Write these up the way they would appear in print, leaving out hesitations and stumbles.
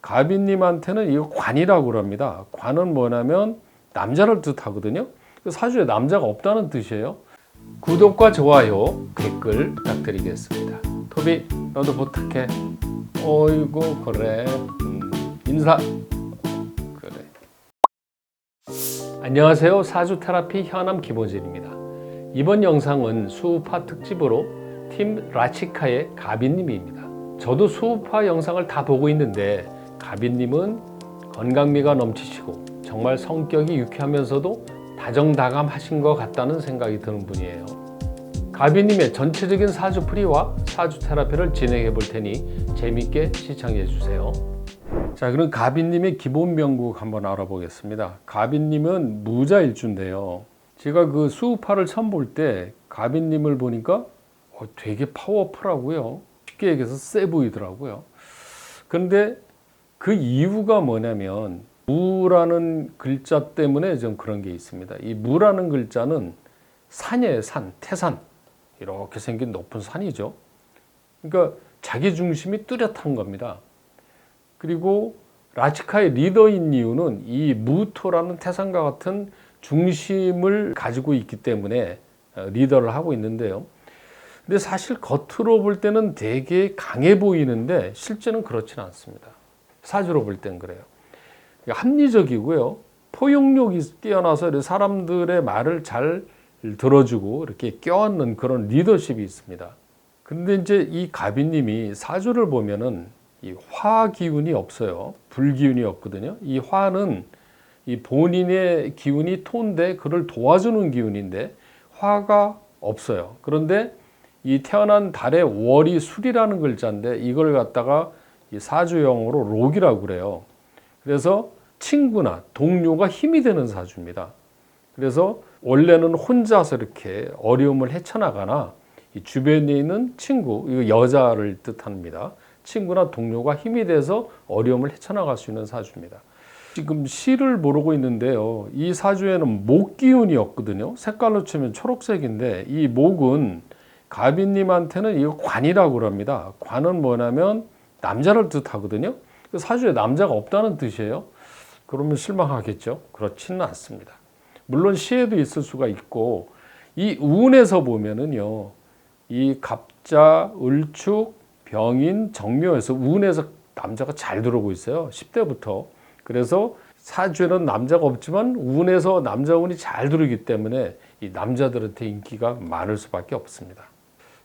가비님한테는 이거 관이라고 그럽니다. 관은 뭐냐면 남자를 뜻하거든요. 사주에 남자가 없다는 뜻이에요. 구독과 좋아요, 댓글 부탁드리겠습니다. 토비, 너도 부탁해. 어이구 그래. 인사. 그래. 안녕하세요. 사주 테라피 현암 김호진입니다. 이번 영상은 수우파 특집으로 팀 라치카의 가비님입니다. 저도 수우파 영상을 다 보고 있는데 가비님은 건강미가 넘치시고 정말 성격이 유쾌하면서도 다정다감하신 것 같다는 생각이 드는 분이에요. 가비님의 전체적인 사주풀이와 사주 테라피를 진행해 볼 테니 재미있게 시청해 주세요. 자, 그럼 가비님의 기본 명국 한번 알아보겠습니다. 가비님은 무자일주인데요. 제가 그 수우파를 처음 볼 때 가비님을 보니까 되게 파워풀하고요. 쉽게 얘기해서 세 보이더라고요. 그런데 그 이유가 뭐냐면 무라는 글자 때문에 좀 그런 게 있습니다. 이 무라는 글자는 산이에요. 산, 태산. 이렇게 생긴 높은 산이죠. 그러니까 자기 중심이 뚜렷한 겁니다. 그리고 라치카의 리더인 이유는 이 무토라는 태산과 같은 중심을 가지고 있기 때문에 리더를 하고 있는데요. 근데 사실 겉으로 볼 때는 되게 강해 보이는데 실제는 그렇지는 않습니다. 사주로 볼 땐 그래요. 합리적이고요. 포용력이 뛰어나서 사람들의 말을 잘 들어주고 이렇게 껴안는 그런 리더십이 있습니다. 근데 이제 이 가비님이 사주를 보면은 이 화 기운이 없어요. 불 기운이 없거든요. 이 화는 이 본인의 기운이 토인데 그를 도와주는 기운인데 화가 없어요. 그런데 이 태어난 달의 월이 술이라는 글자인데 이걸 갖다가 이 사주용어로 록이라고 그래요. 그래서 친구나 동료가 힘이 되는 사주입니다. 그래서 원래는 혼자서 이렇게 어려움을 헤쳐나가나 이 주변에 있는 친구, 이거 여자를 뜻합니다. 친구나 동료가 힘이 돼서 어려움을 헤쳐나갈 수 있는 사주입니다. 지금 시를 모르고 있는데요. 이 사주에는 목 기운이 없거든요. 색깔로 치면 초록색인데 이 목은 가비님한테는 이거 관이라고 그럽니다. 관은 뭐냐면 남자를 뜻하거든요. 사주에 남자가 없다는 뜻이에요. 그러면 실망하겠죠? 그렇지는 않습니다. 물론 시에도 있을 수가 있고 이 운에서 보면은요. 이 갑자, 을축, 병인, 정묘에서 운에서 남자가 잘 들어오고 있어요. 10대부터. 그래서 사주에는 남자가 없지만 운에서 남자 운이 잘 들어오기 때문에 이 남자들한테 인기가 많을 수밖에 없습니다.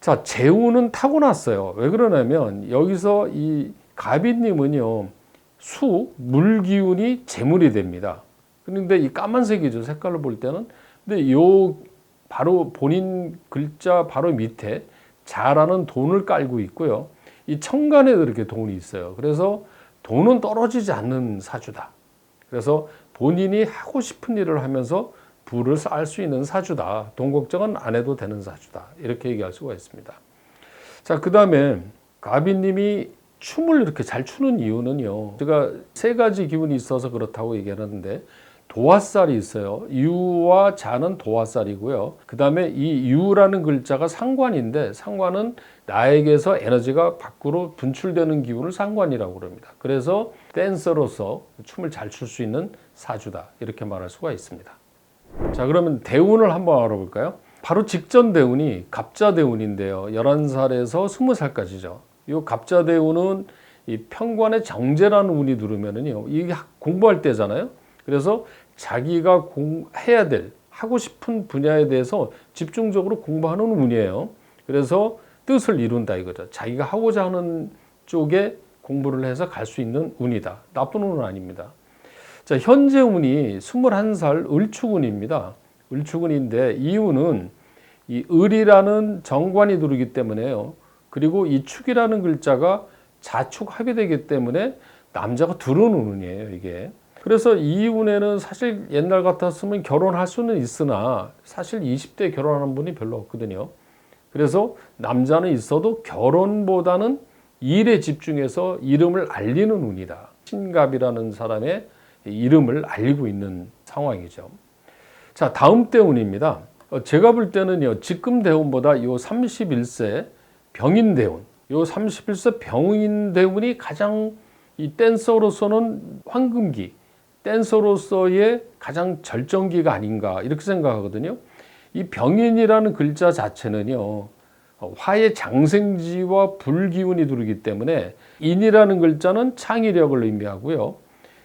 자, 재운은 타고났어요. 왜 그러냐면 여기서 이 가비님은요. 수, 물 기운이 재물이 됩니다. 그런데 이 까만색이죠. 색깔로 볼 때는. 근데 요 바로 본인 글자 바로 밑에 자라는 돈을 깔고 있고요. 이 천간에도 이렇게 돈이 있어요. 그래서 돈은 떨어지지 않는 사주다. 그래서 본인이 하고 싶은 일을 하면서 부를 쌓을 수 있는 사주다. 돈 걱정은 안 해도 되는 사주다. 이렇게 얘기할 수가 있습니다. 자, 그 다음에 가비님이 춤을 이렇게 잘 추는 이유는요. 제가 세 가지 기운이 있어서 그렇다고 얘기하는데 도화살이 있어요. 유와 자는 도화살이고요. 그 다음에 이 유라는 글자가 상관인데 상관은 나에게서 에너지가 밖으로 분출되는 기운을 상관이라고 그럽니다. 그래서 댄서로서 춤을 잘 출 수 있는 사주다. 이렇게 말할 수가 있습니다. 자, 그러면 대운을 한번 알아볼까요? 바로 직전 대운이 갑자 대운인데요. 11살에서 20살까지죠. 이 갑자 대운은 이 편관의 정제라는 운이 들어오면은요. 이게 공부할 때잖아요. 그래서 자기가 해야 될 하고 싶은 분야에 대해서 집중적으로 공부하는 운이에요. 그래서 뜻을 이룬다 이거죠. 자기가 하고자 하는 쪽에 공부를 해서 갈 수 있는 운이다. 나쁜 운은 아닙니다. 자, 현재 운이 21살 을축운입니다. 을축운인데 이 운은 이 을이라는 정관이 들어오기 때문에요. 그리고 이 축이라는 글자가 자축합이 되기 때문에 남자가 들어오는 운이에요, 이게. 그래서 이 운에는 사실 옛날 같았으면 결혼할 수는 있으나 사실 20대에 결혼하는 분이 별로 없거든요. 그래서 남자는 있어도 결혼보다는 일에 집중해서 이름을 알리는 운이다. 신갑이라는 사람의 이름을 알리고 있는 상황이죠. 자, 다음 대운입니다. 제가 볼 때는요, 지금 대운보다 요 31세 병인 대운, 요 31세 병인 대운이 가장 이 댄서로서는 황금기, 댄서로서의 가장 절정기가 아닌가 이렇게 생각하거든요. 이 병인이라는 글자 자체는요, 화의 장생지와 불기운이 두르기 때문에 인이라는 글자는 창의력을 의미하고요.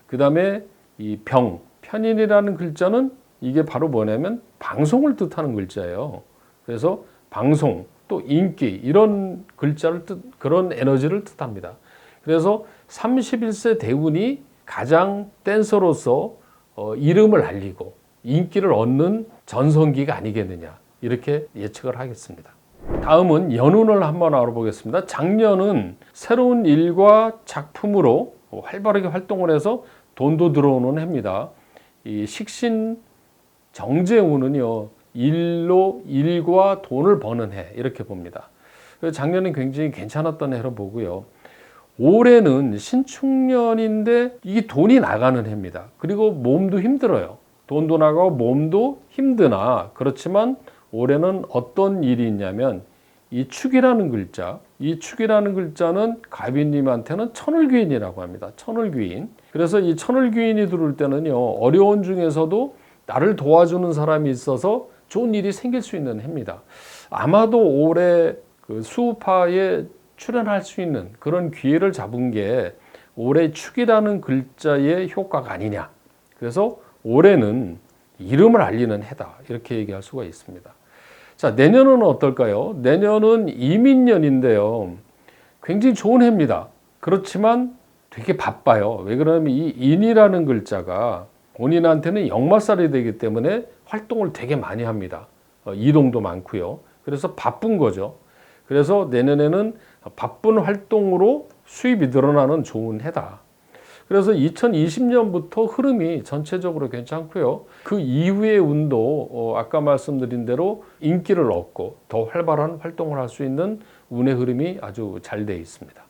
그 다음에 이 편인이라는 글자는 이게 바로 뭐냐면 방송을 뜻하는 글자예요. 그래서 방송, 또 인기 이런 글자를 그런 에너지를 뜻합니다. 그래서 31세 대운이 가장 댄서로서 이름을 알리고 인기를 얻는 전성기가 아니겠느냐 이렇게 예측을 하겠습니다. 다음은 연운을 한번 알아보겠습니다. 작년은 새로운 일과 작품으로 활발하게 활동을 해서 돈도 들어오는 해입니다. 이 식신 정제운은요, 일과 돈을 버는 해 이렇게 봅니다. 작년은 굉장히 괜찮았던 해로 보고요. 올해는 신축년인데 이게 돈이 나가는 해입니다. 그리고 몸도 힘들어요. 돈도 나가고 몸도 힘드나 그렇지만 올해는 어떤 일이 있냐면 이 축이라는 글자, 이 축이라는 글자는 가비님한테는 천을귀인이라고 합니다. 천을귀인. 그래서 이 천을귀인이 들어올 때는요, 어려운 중에서도 나를 도와주는 사람이 있어서 좋은 일이 생길 수 있는 해입니다. 아마도 올해 그 수우파에 출연할 수 있는 그런 기회를 잡은 게 올해 축이라는 글자의 효과가 아니냐. 그래서 올해는 이름을 알리는 해다. 이렇게 얘기할 수가 있습니다. 자, 내년은 어떨까요? 내년은 이민년인데요. 굉장히 좋은 해입니다. 그렇지만 되게 바빠요. 왜 그러냐면 이 인이라는 글자가 본인한테는 역마살이 되기 때문에 활동을 되게 많이 합니다. 이동도 많고요. 그래서 바쁜 거죠. 그래서 내년에는 바쁜 활동으로 수입이 늘어나는 좋은 해다. 그래서 2020년부터 흐름이 전체적으로 괜찮고요. 그 이후의 운도 아까 말씀드린 대로 인기를 얻고 더 활발한 활동을 할 수 있는 운의 흐름이 아주 잘 되어 있습니다.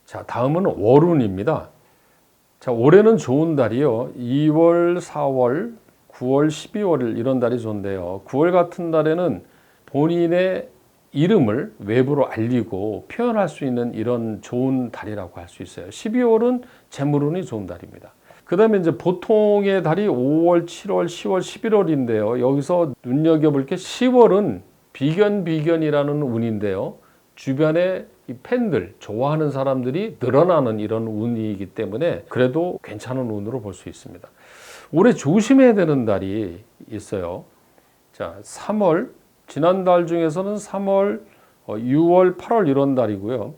자, 다음은 월운입니다. 자, 올해는 좋은 달이요. 2월, 4월, 9월, 12월 이런 달이 좋은데요. 9월 같은 달에는 본인의 이름을 외부로 알리고 표현할 수 있는 이런 좋은 달이라고 할 수 있어요. 12월은 재물운이 좋은 달입니다. 그 다음에 이제 보통의 달이 5월, 7월, 10월, 11월인데요. 여기서 눈여겨볼 게 10월은 비견이라는 운인데요. 주변에 이 팬들, 좋아하는 사람들이 늘어나는 이런 운이기 때문에 그래도 괜찮은 운으로 볼 수 있습니다. 올해 조심해야 되는 달이 있어요. 자, 3월, 지난달 중에서는 3월, 6월, 8월 이런 달이고요.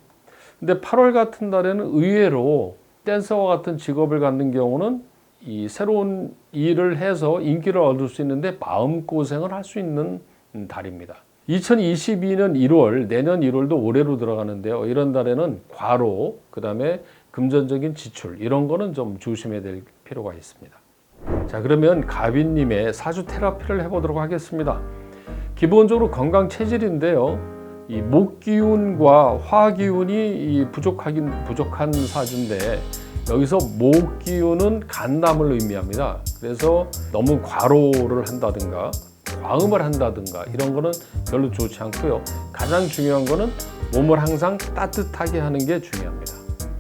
근데 8월 같은 달에는 의외로 댄서와 같은 직업을 갖는 경우는 이 새로운 일을 해서 인기를 얻을 수 있는데 마음고생을 할 수 있는 달입니다. 2022년 1월, 내년 1월도 올해로 들어가는데요. 이런 달에는 과로, 그 다음에 금전적인 지출 이런 거는 좀 조심해야 될 필요가 있습니다. 자, 그러면 가비님의 사주 테라피를 해보도록 하겠습니다. 기본적으로 건강 체질인데요. 이 목기운과 화기운이 부족한 사주인데 여기서 목기운은 간담을 의미합니다. 그래서 너무 과로를 한다든가 과음을 한다든가 이런 거는 별로 좋지 않고요. 가장 중요한 거는 몸을 항상 따뜻하게 하는 게 중요합니다.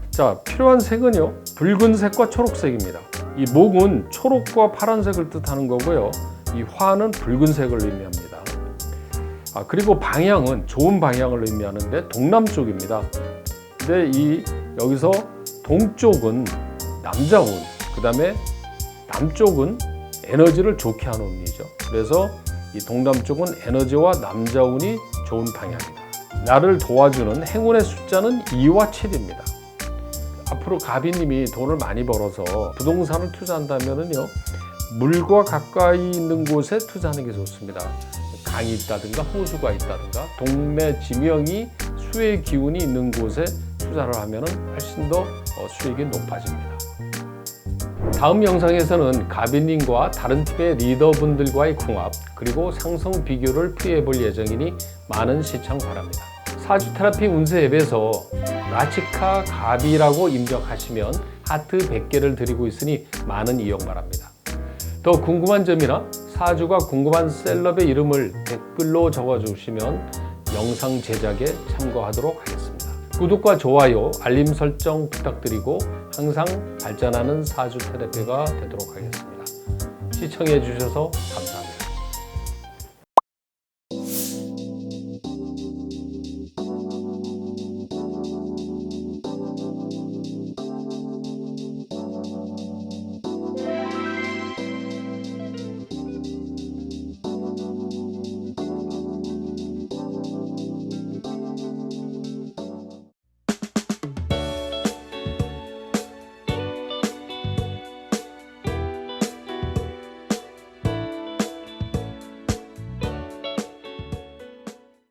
자, 필요한 색은요. 붉은색과 초록색입니다. 이 목은 초록과 파란색을 뜻하는 거고요. 이 화는 붉은색을 의미합니다. 그리고 방향은 좋은 방향을 의미하는데 동남쪽입니다. 근데 여기서 동쪽은 남자운, 그 다음에 남쪽은 에너지를 좋게 하는 운이죠. 그래서 이 동남쪽은 에너지와 남자운이 좋은 방향입니다. 나를 도와주는 행운의 숫자는 2와 7입니다. 앞으로 가비님이 돈을 많이 벌어서 부동산을 투자한다면요, 물과 가까이 있는 곳에 투자하는 게 좋습니다. 강이 있다든가 호수가 있다든가 동네 지명이 수의 기운이 있는 곳에 투자를 하면 훨씬 더 수익이 높아집니다. 다음 영상에서는 가비님과 다른 팀의 리더분들과의 궁합 그리고 상성 비교를 피해 볼 예정이니 많은 시청 바랍니다. 사주 테라피 운세 앱에서 라치카 가비라고 입력하시면 하트 100개를 드리고 있으니 많은 이용 바랍니다. 더 궁금한 점이나 사주가 궁금한 셀럽의 이름을 댓글로 적어주시면 영상 제작에 참고하도록 하겠습니다. 구독과 좋아요, 알림 설정 부탁드리고 항상 발전하는 사주 테라피가 되도록 하겠습니다. 시청해 주셔서 감사합니다.